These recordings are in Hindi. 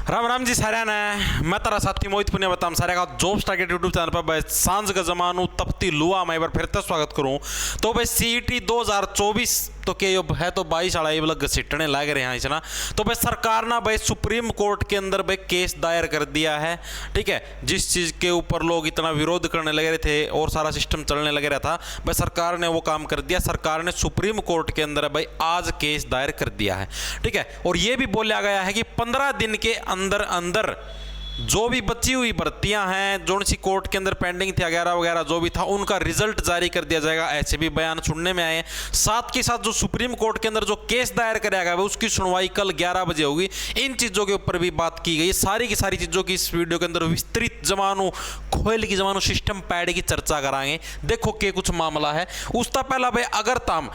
राम राम जी सारे ने मैं तारा साथी मोहित पुण्य बताम सारे का जॉब स्टार के यूट्यूब चैनल पर भाई सांझ का जमानू तपती लुआ मैं एक बार फिर से स्वागत करूं। तो भाई सीईटी 2024 तो के है तो 22 आड़ा ये घसीटने लग रहे हैं ना। तो भाई सरकार ना भाई सुप्रीम कोर्ट के अंदर भाई केस दायर कर दिया है। ठीक है, जिस चीज़ के ऊपर लोग इतना विरोध करने लगे रहे थे और सारा सिस्टम चलने लगे रहा था, भाई सरकार ने वो काम कर दिया। सरकार ने सुप्रीम कोर्ट के अंदर भाई आज केस दायर कर दिया है। ठीक है, और ये भी बोला गया है कि 15 दिन के अंदर अंदर जो भी बची हुई भर्तियां हैं, जो सी कोर्ट के अंदर पेंडिंग थी वगैरह वगैरह जो भी था, उनका रिजल्ट जारी कर दिया जाएगा। ऐसे भी बयान सुनने में आए। साथ के साथ जो सुप्रीम कोर्ट के अंदर जो केस दायर कराया गया उसकी सुनवाई कल 11 बजे होगी। इन चीज़ों के ऊपर भी बात की गई। सारी की सारी चीज़ों की इस वीडियो के अंदर विस्तृत जमानू खोल की जमानू सिस्टम पैड की चर्चा कराएंगे। देखो के कुछ मामला है। उसका पहला भाई अगर ताम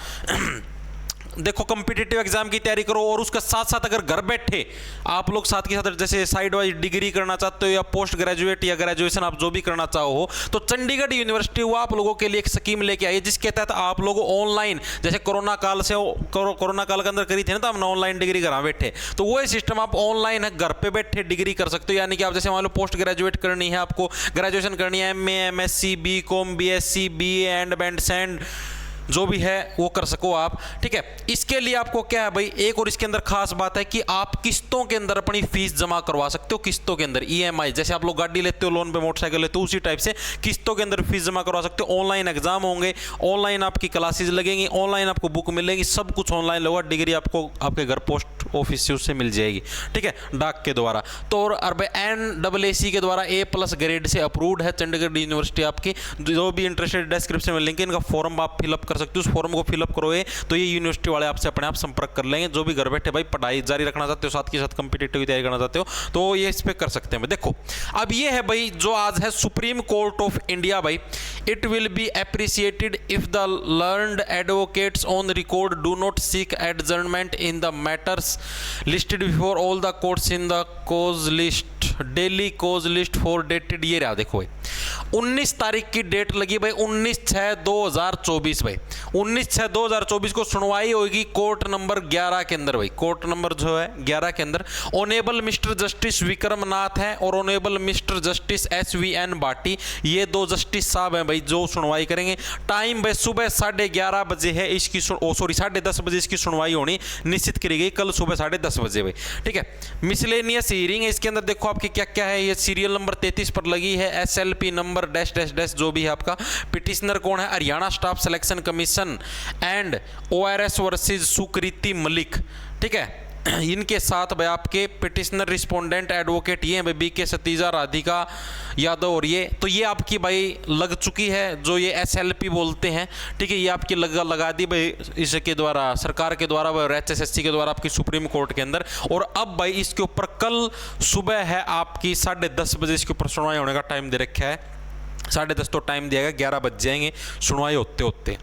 देखो कॉम्पिटिटिव एग्जाम की तैयारी करो और उसके साथ साथ अगर घर बैठे आप लोग साथ के साथ जैसे साइड वाइज डिग्री करना चाहते हो या पोस्ट ग्रेजुएट या ग्रेजुएशन आप जो भी करना चाहो तो चंडीगढ़ यूनिवर्सिटी वो आप लोगों के लिए एक स्कीम लेके आई है, जिसके तहत आप लोग ऑनलाइन जैसे कोरोना काल के अंदर करी थी ना, तो हमने ऑनलाइन डिग्री करा बैठे, तो वो सिस्टम आप ऑनलाइन है घर पे बैठे डिग्री कर सकते हो। यानी कि आप जैसे मान लो पोस्ट ग्रेजुएट करनी है, आपको ग्रेजुएशन करनी है, MA, MSc, BCom, BSc, BA and सेंड जो भी है वो कर सको आप। ठीक है, इसके लिए आपको क्या है भाई, एक और इसके अंदर खास बात है कि आप किस्तों के अंदर अपनी फीस जमा करवा सकते हो। किस्तों के अंदर ईएमआई, जैसे आप लोग गाड़ी लेते हो लोन पे, मोटरसाइकिल लेते हो, उसी टाइप से किस्तों के अंदर फीस जमा करवा सकते हो। ऑनलाइन एग्जाम होंगे, ऑनलाइन आपकी क्लासेस लगेंगी, ऑनलाइन आपको बुक मिलेगी, सब कुछ ऑनलाइन होगा। डिग्री आपको आपके घर पोस्ट ऑफिस से उससे मिल जाएगी। ठीक है, डाक के द्वारा। तो और NAAC के द्वारा A+ ग्रेड से अप्रूव्ड है चंडीगढ़ यूनिवर्सिटी आपकी। जो भी इंटरेस्टेड डिस्क्रिप्शन में लिंक है, इनका फॉर्म आप फिलअप कर सकते हो। उस फॉर्म को फिलअप करोगे तो ये यूनिवर्सिटी वाले आपसे अपने आप संपर्क कर लेंगे। जो भी घर बैठे भाई पढ़ाई जारी रखना चाहते हो, साथ के साथ कॉम्पिटिटिव की तैयारी करना चाहते हो, तो ये इस पे कर सकते हैं। देखो अब ये है भाई जो आज है सुप्रीम कोर्ट ऑफ इंडिया भाई, it will be appreciated if the learned advocates on record do not seek adjournment in the matters listed before all the courts in the cause list, daily cause list for dated. ये रहा देखो भाई 19 तारीख की डेट लगी भाई, 19/6/2024 भाई, 19/6/2024 को सुनवाई होगी कोर्ट नंबर 11 के अंदर भाई। कोर्ट नंबर जो है 11 के अंदर ऑनेबल मिस्टर जस्टिस विक्रम नाथ है और honourable mister justice SVN Bhati, ये दो जस्टिस साहब हैं भाई जो सुनवाई करेंगे। टाइम भाई सुबह 11:30 बजे है इसकी, सॉरी 10:30 बजे इसकी सुनवाई होनी निश्चित करी गई, कल सुबह 10:30 बजे भाई। ठीक है, मिसलेनियस हीयरिंग है इसके अंदर। देखो आपकी क्या क्या है, ये सीरियल नंबर 33 पर लगी है, SLP नंबर -- जो भी है आपका। पिटिशनर कौन है, Haryana staff selection commission and ORS versus Sukriti Malik. ठीक है, इनके साथ भाई आपके पिटिशनर रिस्पोंडेंट एडवोकेट ये हैं भाई BK सतीजा, राधिका यादव और ये, तो ये आपकी भाई लग चुकी है जो ये SLP बोलते हैं। ठीक है, ये आपकी लगा दी भाई इसके द्वारा, सरकार के द्वारा HSSC के द्वारा आपकी सुप्रीम कोर्ट के अंदर। और अब भाई इसके ऊपर कल सुबह है आपकी 10:30 बजे इसके ऊपर सुनवाई होने का टाइम दे रखा है। 10:30 तो टाइम दिया गया, 11 बज जाएंगे सुनवाई होते होते।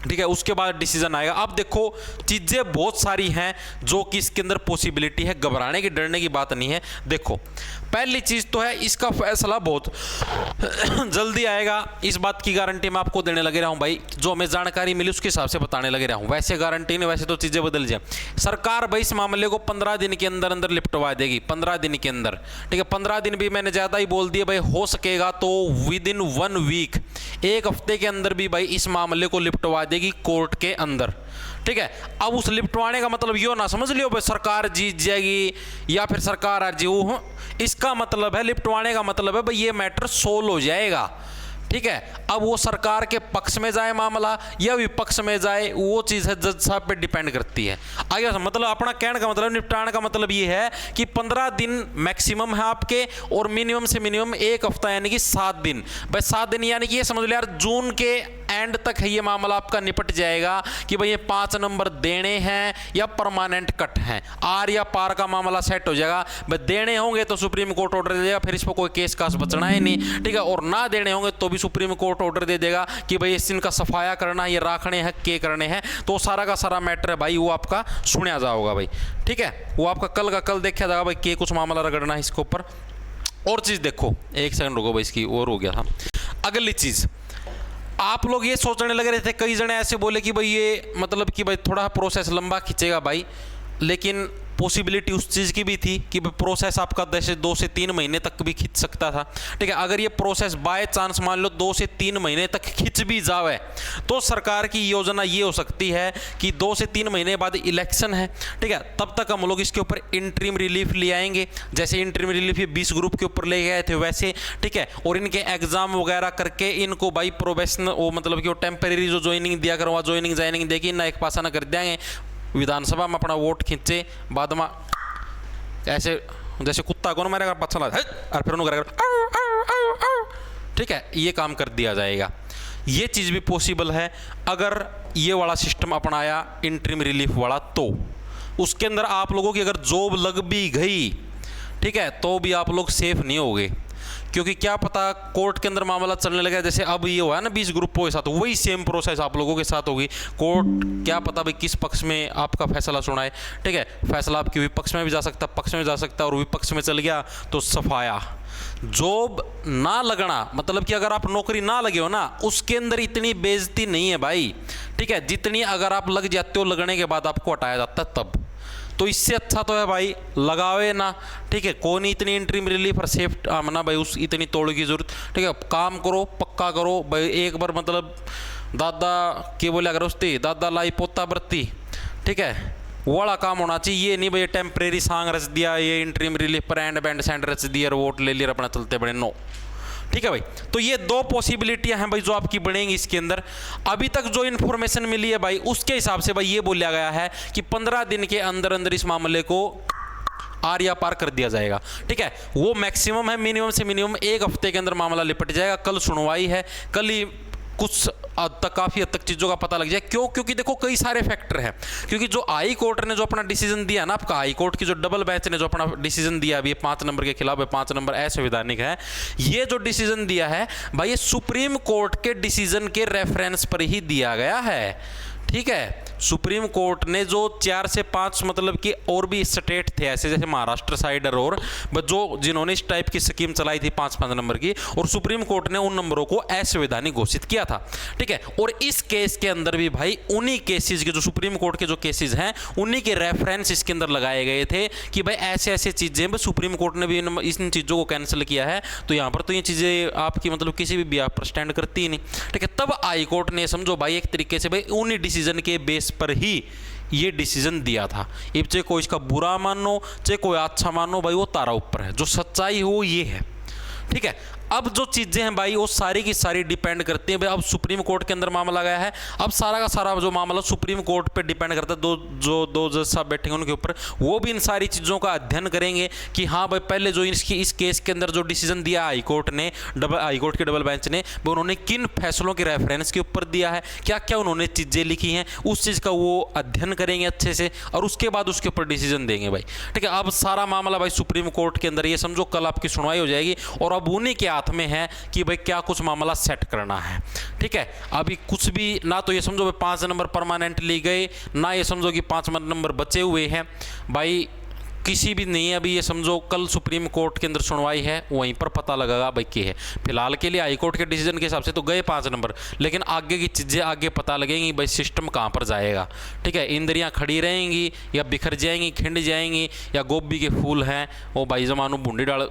ठीक है, उसके बाद डिसीजन आएगा। अब देखो चीज़ें बहुत सारी हैं जो कि इसके अंदर पॉसिबिलिटी है, घबराने की डरने की बात नहीं है। देखो पहली चीज़ तो है इसका फैसला बहुत जल्दी आएगा, इस बात की गारंटी मैं आपको देने लगे रहा हूँ भाई। जो हमें जानकारी मिली उसके हिसाब से बताने लगे रहा हूँ, वैसे गारंटी नहीं, वैसे तो चीज़ें बदल जाए। सरकार भाई इस मामले को 15 दिन के अंदर अंदर लिपटवा देगी, 15 दिन के अंदर। ठीक है, 15 दिन भी मैंने ज़्यादा ही बोल दिया भाई, हो सकेगा तो विदिन 1 वीक, एक हफ्ते के अंदर भी भाई इस मामले को लिपटवा देगी कोर्ट के अंदर। ठीक है, अब उस लिपटवाने का मतलब यो ना समझ लियो भाई सरकार जीत जाएगी या फिर सरकार हार जाएगी, इसका मतलब है लिपटवाने का मतलब है भाई ये मैटर सोल्व हो जाएगा। ठीक है, अब वो सरकार के पक्ष में जाए मामला या विपक्ष में जाए, वो चीज़ है जज साहब पे डिपेंड करती है। आगे मतलब अपना कहने का मतलब, निपटाने का मतलब ये है कि 15 दिन मैक्सिमम है आपके और मिनिमम से मिनिमम एक हफ्ता यानी कि 7 दिन। भाई 7 दिन यानी कि ये समझ लो यार जून के एंड तक है ये मामला आपका निपट जाएगा कि भाई ये 5 नंबर देने हैं या परमानेंट कट हैं, आर या पार का मामला सेट हो जाएगा। भाई देने होंगे तो सुप्रीम कोर्ट ऑर्डर दे देगा, फिर इस पर कोई केस कास बचना है नहीं। ठीक है, और ना देने होंगे तो भी सुप्रीम कोर्ट ऑर्डर दे देगा कि भाई इस इनका सफाया करना, ये राखने हैं के करने हैं, तो सारा का सारा मैटर है भाई वो आपका सुना जाओगा भाई। ठीक है, वो आपका कल का कल देखा जाएगा भाई के कुछ मामला रगड़ना है इसके ऊपर। और चीज़ देखो, एक सेकंड रुको भाई, इसकी और हो गया था। अगली चीज़ आप लोग ये सोचने लगे रहे थे, कई जने ऐसे बोले कि भाई ये मतलब कि भाई थोड़ा प्रोसेस लंबा खींचेगा भाई। लेकिन पॉसिबिलिटी उस चीज़ की भी थी कि प्रोसेस आपका 2 से 3 महीने तक भी खींच सकता था। ठीक है, अगर ये प्रोसेस बाय चांस मान लो 2 से 3 महीने तक खींच भी जावे तो सरकार की योजना ये हो सकती है कि 2 से 3 महीने बाद इलेक्शन है, ठीक है, तब तक हम लोग इसके ऊपर इंटरिम रिलीफ ले आएंगे। जैसे इंटरिम रिलीफ ये 20 ग्रुप के ऊपर ले गए थे वैसे, ठीक है, और इनके एग्जाम वगैरह करके इनको भाई प्रोबेशनल वो मतलब कि वो टेम्परेरी जो ज्वाइनिंग दिया करो वहाँ ज्वाइनिंग देगी ना, एक पासा ना कर देंगे, विधानसभा में अपना वोट खींचे, बाद में ऐसे जैसे कुत्ता कौन मारेगा पछा और फिर उन्होंने करेगा, ठीक है, ये काम कर दिया जाएगा। ये चीज़ भी पॉसिबल है अगर ये वाला सिस्टम अपनाया इंटरिम रिलीफ वाला, तो उसके अंदर आप लोगों की अगर जॉब लग भी गई, ठीक है, तो भी आप लोग सेफ नहीं होगे, क्योंकि क्या पता कोर्ट के अंदर मामला चलने लगा। जैसे अब ये हुआ है ना 20 ग्रुपों के साथ, वही सेम प्रोसेस आप लोगों के साथ होगी। कोर्ट क्या पता भाई किस पक्ष में आपका फैसला सुनाए, ठीक है, फैसला आपके विपक्ष में भी जा सकता, पक्ष में जा सकता, और विपक्ष में चल गया तो सफाया। जॉब ना लगना मतलब कि अगर आप नौकरी ना लगे हो ना, उसके अंदर इतनी बेइज्जती नहीं है भाई, ठीक है, जितनी अगर आप लग जाते हो लगने के बाद आपको हटाया जाता है तब। तो इससे अच्छा तो है भाई लगावे ना, ठीक है, कौन इतनी इंटरिम रिलीफ और सेफ आमना भाई उस इतनी तोड़ की जरूरत, ठीक है, काम करो पक्का करो भाई। एक बार मतलब दादा के बोले अगर उसती दादा लाई पोता बरती, ठीक है, वो वाला काम होना चाहिए। ये नहीं भाई टेम्परेरी सांग रच दिया, ये इंटरिम रिलीफ पर एंड बैंड सेंड रच दिया और वोट ले लिया अपना चलते बड़े, नो, ठीक है भाई। तो ये 2 पॉसिबिलिटियां हैं भाई जो आपकी बढ़ेंगी इसके अंदर। अभी तक जो इन्फॉर्मेशन मिली है भाई उसके हिसाब से भाई ये बोला गया है कि 15 दिन के अंदर अंदर इस मामले को आर या पार कर दिया जाएगा, ठीक है। वो मैक्सिमम है, मिनिमम से मिनिमम 1 हफ्ते के अंदर मामला लिपट जाएगा। कल सुनवाई है, कल ही कुछ हद तक काफ़ी हद तक चीज़ों का पता लग जाए। क्यों? क्योंकि देखो कई सारे फैक्टर हैं। क्योंकि जो हाई कोर्ट ने जो अपना डिसीजन दिया ना, आपका हाई कोर्ट की जो डबल बेंच ने जो अपना डिसीजन दिया अभी 5 नंबर के खिलाफ है, 5 नंबर असंवैधानिक है, ये जो डिसीजन दिया है भाई ये सुप्रीम कोर्ट के डिसीजन के रेफरेंस पर ही दिया गया है, ठीक है। सुप्रीम कोर्ट ने जो 4 से 5 मतलब कि और भी स्टेट थे ऐसे जैसे महाराष्ट्र साइड और जो जिन्होंने इस टाइप की स्कीम चलाई थी 5-5 नंबर की, और सुप्रीम कोर्ट ने उन नंबरों को असंवैधानिक घोषित किया था, ठीक है। और इस केस के अंदर भी भाई उन्हीं केसेस के जो सुप्रीम कोर्ट के जो केसेस हैं उन्हीं के रेफरेंस इसके अंदर लगाए गए थे कि भाई ऐसे ऐसे चीज़ें सुप्रीम कोर्ट ने भी इन चीज़ों को कैंसिल किया है, तो यहाँ पर तो ये चीज़ें आपकी मतलब किसी भी बिहाफ पर स्टैंड करती ही नहीं, ठीक है। तब हाई कोर्ट ने समझो भाई एक तरीके से भाई उन्हीं डिसीजन के बेस पर ही ये डिसीजन दिया था। अब चाहे कोई इसका बुरा मानो चाहे कोई अच्छा मानो भाई वो तारा ऊपर है, जो सच्चाई हो ये है, ठीक है। अब जो चीज़ें हैं भाई वो सारी की सारी डिपेंड करती हैं भाई। अब सुप्रीम कोर्ट के अंदर मामला गया है, अब सारा का सारा जो मामला सुप्रीम कोर्ट पे डिपेंड करता है। दो जज साहब बैठेंगे उनके ऊपर, वो भी इन सारी चीज़ों का अध्ययन करेंगे कि हाँ भाई पहले जो इस केस के अंदर जो डिसीजन दिया हाई कोर्ट के डबल बेंच ने, वो उन्होंने किन फैसलों के रेफरेंस के ऊपर दिया है, क्या क्या उन्होंने चीज़ें लिखी हैं, उस चीज़ का वो अध्ययन करेंगे अच्छे से और उसके बाद उसके ऊपर डिसीजन देंगे भाई, ठीक है। अब सारा मामला भाई सुप्रीम कोर्ट के अंदर, ये समझो कल आपकी सुनवाई हो जाएगी और अब उन्हीं के हाथ में है कि भाई क्या कुछ मामला सेट करना है, ठीक है। अभी कुछ भी ना तो ये समझो भाई 5 नंबर परमानेंटली गए, ना ये समझो कि 5 नंबर बचे हुए हैं भाई, किसी भी नहीं है। अभी ये समझो कल सुप्रीम कोर्ट के अंदर सुनवाई है, वहीं पर पता लगेगा भाई क्या है। फिलहाल के लिए हाई कोर्ट के डिसीजन के हिसाब से तो गए 5 नंबर, लेकिन आगे की चीज़ें आगे पता लगेंगी भाई सिस्टम कहाँ पर जाएगा, ठीक है। इंद्रियाँ खड़ी रहेंगी या बिखर जाएंगी, खिंड जाएंगी, या गोभी के फूल हैं वो भाई जमानू बूंदी डाल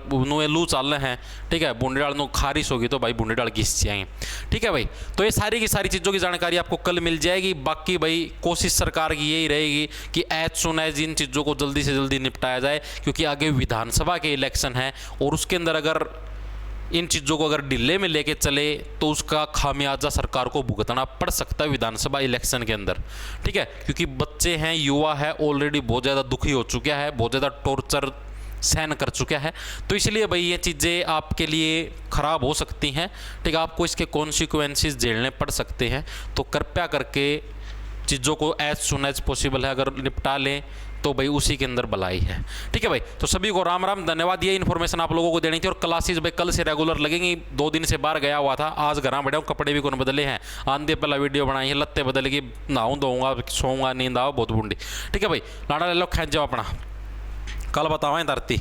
लू चाल हैं, ठीक है। बूंदी डाल खारिश होगी तो भाई बूंदी डाल घिस जाएंगे, ठीक है भाई। तो ये सारी की सारी चीज़ों की जानकारी आपको कल मिल जाएगी। बाकी भाई कोशिश सरकार की यही रहेगी कि एज सुन एज इन चीज़ों को जल्दी से जल्दी निपटाया जाए, क्योंकि आगे विधानसभा के इलेक्शन है और उसके अंदर अगर इन चीज़ों को अगर डिले में लेके चले तो उसका खामियाजा सरकार को भुगतना पड़ सकता है विधानसभा इलेक्शन के अंदर, ठीक है। क्योंकि बच्चे हैं, युवा है, ऑलरेडी बहुत ज़्यादा दुखी हो चुका है, बहुत ज़्यादा टॉर्चर सहन कर चुका है, तो इसलिए भाई ये चीज़ें आपके लिए ख़राब हो सकती हैं, ठीक है। आपको इसके कॉन्सिक्वेंसेस झेलने पड़ सकते हैं, तो कृपया करके चीज़ों को एज सुन एज पॉसिबल है अगर निपटा लें तो भाई उसी के अंदर भलाई है, ठीक है भाई। तो सभी को राम राम, धन्यवाद। ये इन्फॉर्मेशन आप लोगों को देनी थी। और क्लासेस भाई कल से रेगुलर लगेंगी। 2 दिन से बाहर गया हुआ था, आज घर बैठा हूँ, कपड़े भी कौन बदले हैं, आंधे पहला वीडियो बनाई है, लत्ते बदल के नहाऊँ धोऊँगा, सोऊंगा, नींद आओ बहुत बूंदी, ठीक है भाई। लाड़ा ले लो, खेच जाओ अपना, कल बताओ धरती।